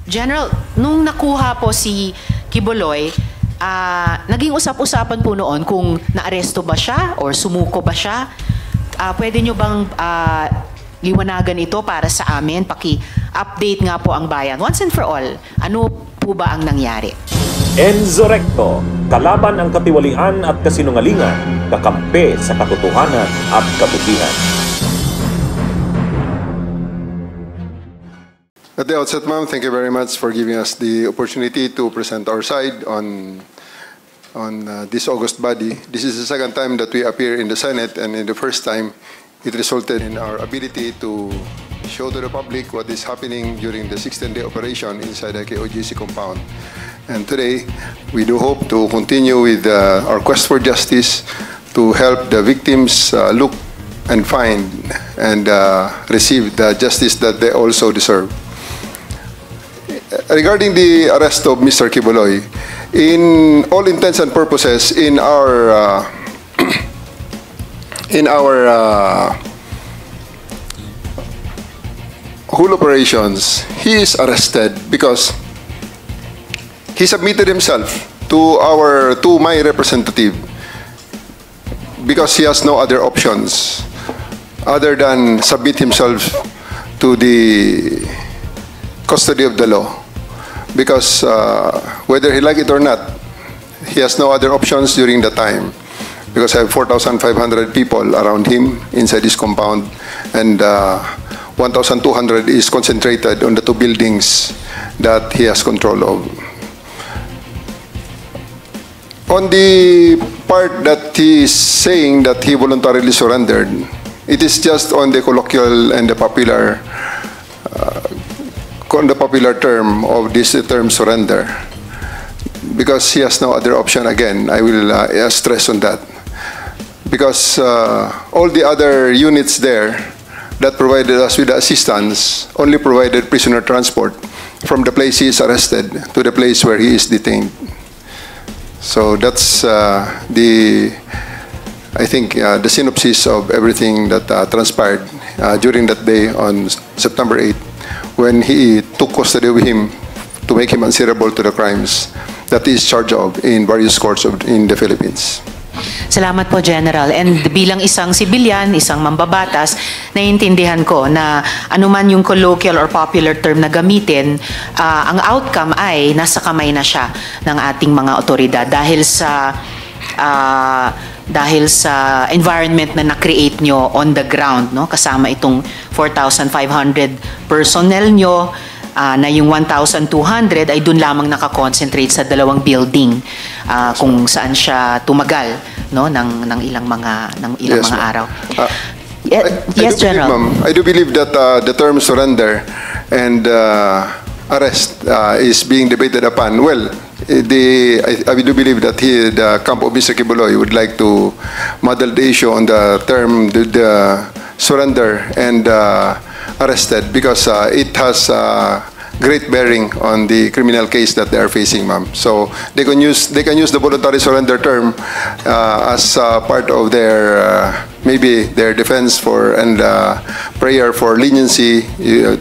General, nung nakuha po si Quiboloy, naging usap-usapan po noon kung naaresto ba siya or sumuko ba siya. Pwede nyo bang liwanagan ito para sa amin? Paki-update nga po ang bayan. Once and for all, ano po ba ang nangyari? Enzo Recto, kalaban ang katiwalian at kasinungalingan, kakampi sa katotohanan at kabutihan. At the outset, ma'am, thank you very much for giving us the opportunity to present our side on this August body. This is the second time that we appear in the Senate, and in the first time, it resulted in our ability to show to the public what is happening during the 16-day operation inside the KOJC compound. And today, we do hope to continue with our quest for justice to help the victims look and find and receive the justice that they also deserve. Regarding the arrest of Mr. Quiboloy, in all intents and purposes, in our whole operations, he is arrested because he submitted himself to my representative because he has no other options other than submit himself to the custody of the law, because whether he like it or not, he has no other options during the time, because I have 4,500 people around him inside this compound, and 1,200 is concentrated on the two buildings that he has control of. On the part that he is saying that he voluntarily surrendered, it is just on the colloquial and the popular term of this term surrender, because he has no other option. Again, I will stress on that, because all the other units there that provided us with assistance only provided prisoner transport from the place he is arrested to the place where he is detained. So that's I think the synopsis of everything that transpired during that day on September 8th, when he took custody of him to make him answerable to the crimes that he is charged of in various courts in the Philippines. Salamat po, General. And bilang isang sibilyan, isang mambabatas, naiintindihan ko na anuman yung colloquial or popular term na gamitin, ang outcome ay nasa kamay na siya ng ating mga otoridad dahil sa environment na na-create nyo on the ground, no? Kasama itong 4,500 personnel nyo, na yung 1,200 ay dun lamang nakakonsentrate sa dalawang building kung saan siya tumagal, no, ng ilang mga araw. Yes, General. I do believe that the term surrender and arrest is being debated upon. Well, I do believe that the camp of Mr. Quiboloy would like to model the issue on the term the surrender and arrested, because it has great bearing on the criminal case that they are facing, ma'am. So they can use the voluntary surrender term as part of their maybe their defense for and prayer for leniency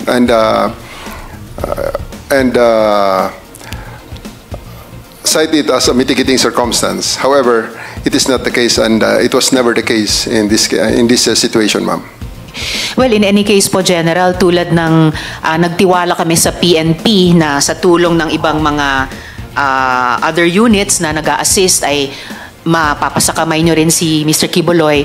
and cite it as a mitigating circumstance. However, it is not the case, and it was never the case in this situation, ma'am. Well, in any case po, General, tulad ng nagtiwala kami sa PNP na sa tulong ng ibang mga other units na nag-a-assist ay mapapasakamay nyo rin si Mr. Quiboloy.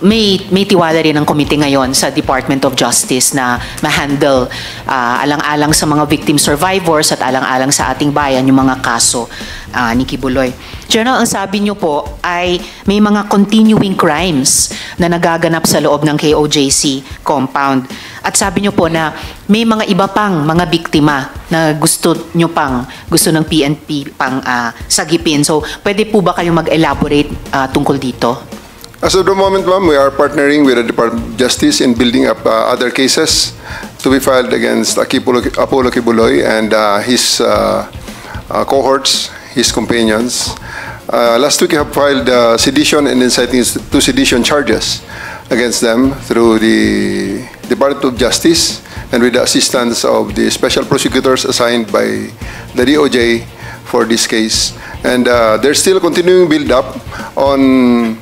May tiwala rin ang komite ngayon sa Department of Justice na ma-handle alang-alang sa mga victim survivors at alang-alang sa ating bayan yung mga kaso ni Quiboloy. General, ang sabi niyo po ay may mga continuing crimes na nagaganap sa loob ng KOJC compound. At sabi niyo po na may mga iba pang mga biktima na gusto ng PNP pang sagipin. So, pwede po ba kayong mag-elaborate tungkol dito? As of the moment, ma'am, we are partnering with the Department of Justice in building up other cases to be filed against Apollo Quiboloy and his cohorts, his companions. Last week, we have filed sedition and inciting to sedition charges against them through the Department of Justice, and with the assistance of the special prosecutors assigned by the DOJ for this case. And there's still continuing build-up on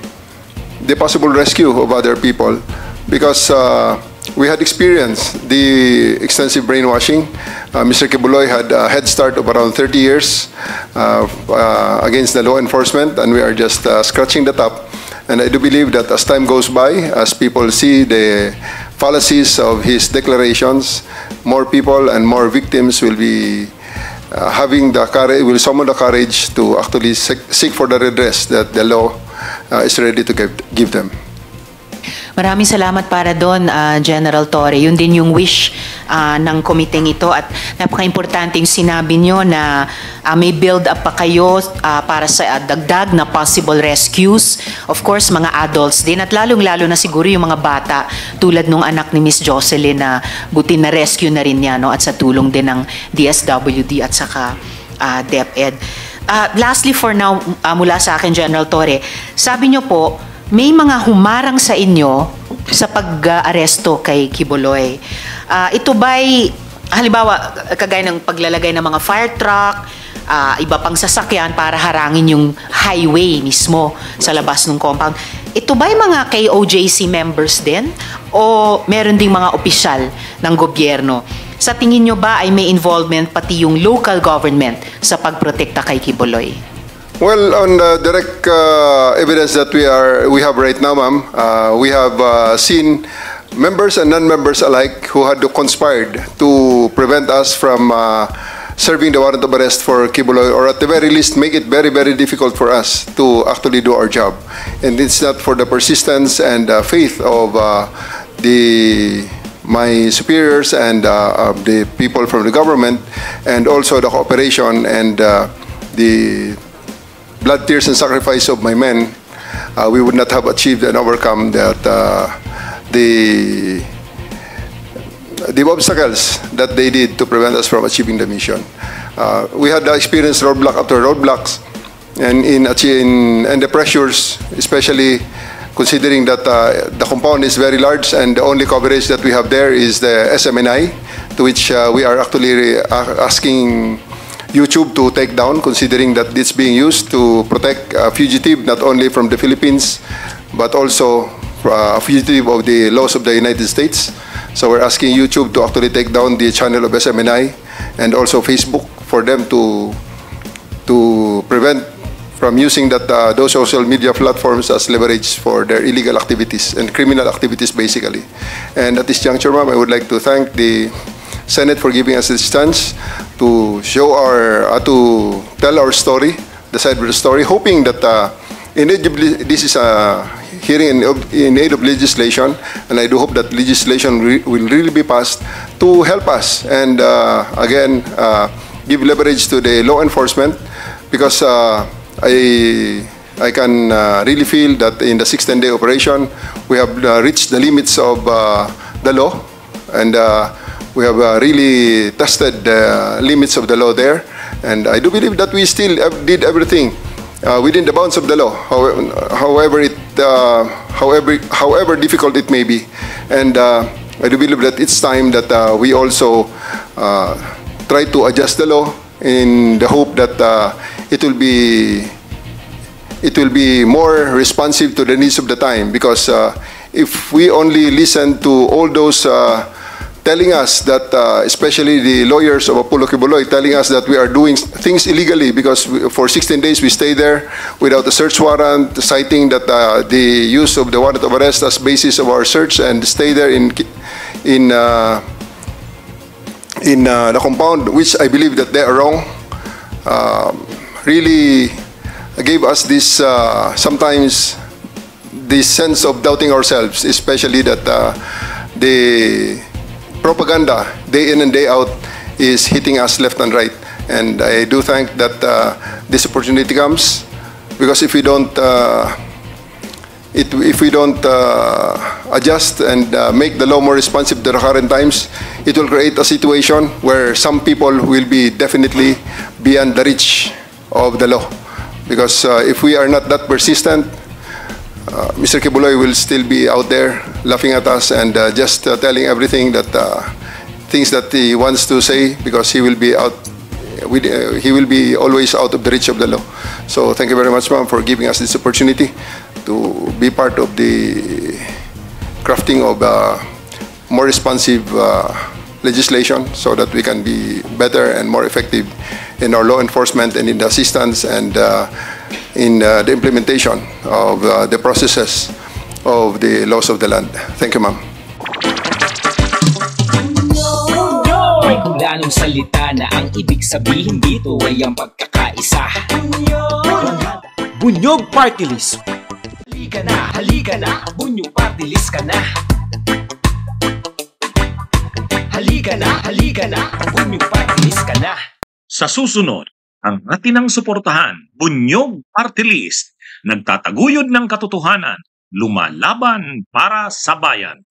the possible rescue of other people because we had experienced the extensive brainwashing. Mr. Kibuloy had a head start of around 30 years against the law enforcement, and we are just scratching the top. And I do believe that as time goes by, as people see the fallacies of his declarations, more people and more victims will be having the courage, will summon the courage to actually seek for the redress that the law is ready to give them. Maraming salamat para doon, General Torre. Yun din yung wish ng komiteng ito at napaka-importante yung sinabi nyo na may build-up pa kayo para sa dagdag na possible rescues. Of course, mga adults din at lalong-lalo na siguro yung mga bata tulad nung anak ni Miss Jocelyn na buti na rescue na rin niya, no? At sa tulong din ng DSWD at saka DepEd. Lastly for now, mula sa akin, General Torre, sabi nyo po, may mga humarang sa inyo sa pag-aresto kay Kibuloy. Ito ba'y, halimbawa, kagaya ng paglalagay ng mga fire truck, iba pang sasakyan para harangin yung highway mismo sa labas ng compound. Ito ba'y mga KOJC members din? O meron ding mga opisyal ng gobyerno? Sa tingin nyo ba ay may involvement pati yung local government sa pagprotekta kay Kibuloy? Well, on the direct evidence that we have right now, ma'am, we have seen members and non-members alike who had conspired to prevent us from serving the warrant of arrest for Kibuloy, or at the very least make it very, very difficult for us to actually do our job. And it's not for the persistence and faith of my superiors and the people from the government, and also the cooperation and the blood, tears, and sacrifice of my men, we would not have achieved and overcome that the obstacles that they did to prevent us from achieving the mission. We had experienced roadblock after roadblocks, and in the pressures, especially considering that the compound is very large and the only coverage that we have there is the SMNI, to which we are actually asking YouTube to take down, considering that it's being used to protect a fugitive not only from the Philippines but also a fugitive of the laws of the United States. So we're asking YouTube to actually take down the channel of SMNI and also Facebook for them to prevent from using those social media platforms as leverage for their illegal activities and criminal activities basically. And at this juncture, ma'am, I would like to thank the Senate for giving us this chance to show to tell our story, the side of the story, hoping that this is a hearing in aid of legislation, and I do hope that legislation will really be passed to help us and again give leverage to the law enforcement, because I can really feel that in the 6-10-day operation we have reached the limits of the law, and we have really tested the limits of the law there, and I do believe that we still did everything within the bounds of the law, however difficult it may be. And I do believe that it's time that we also try to adjust the law in the hope that it will be more responsive to the needs of the time, because if we only listen to all those telling us that, especially the lawyers of Apollo Kibuloy, telling us that we are doing things illegally because for 16 days we stay there without a search warrant, citing that the use of the warrant of arrest as basis of our search, and stay there in the compound, which I believe that they are wrong, really gave us this sometimes this sense of doubting ourselves, especially that the propaganda day in and day out is hitting us left and right. And I do think that this opportunity comes, because if we don't adjust and make the law more responsive to the current times, it will create a situation where some people will be definitely beyond the reach of the law. Because if we are not that persistent, Mr. Kibuloy will still be out there laughing at us and just telling everything that things that he wants to say because he will be out. He will be always out of the reach of the law. So thank you very much, ma'am, for giving us this opportunity to be part of the crafting of more responsive legislation so that we can be better and more effective in our law enforcement and in the assistance and in the implementation of the processes of the laws of the land. Thank you, ma'am. May hulanong salita na ang ibig sabihin dito ay ang pagkakaisa. Bunyog Party List. Halika na, Bunyog Party List ka na. Halika na, Bunyog Party List ka na. Sa susunod, ang atinang suportahan, Bunyog Party List, nagtataguyod ng katotohanan, lumalaban para sa bayan.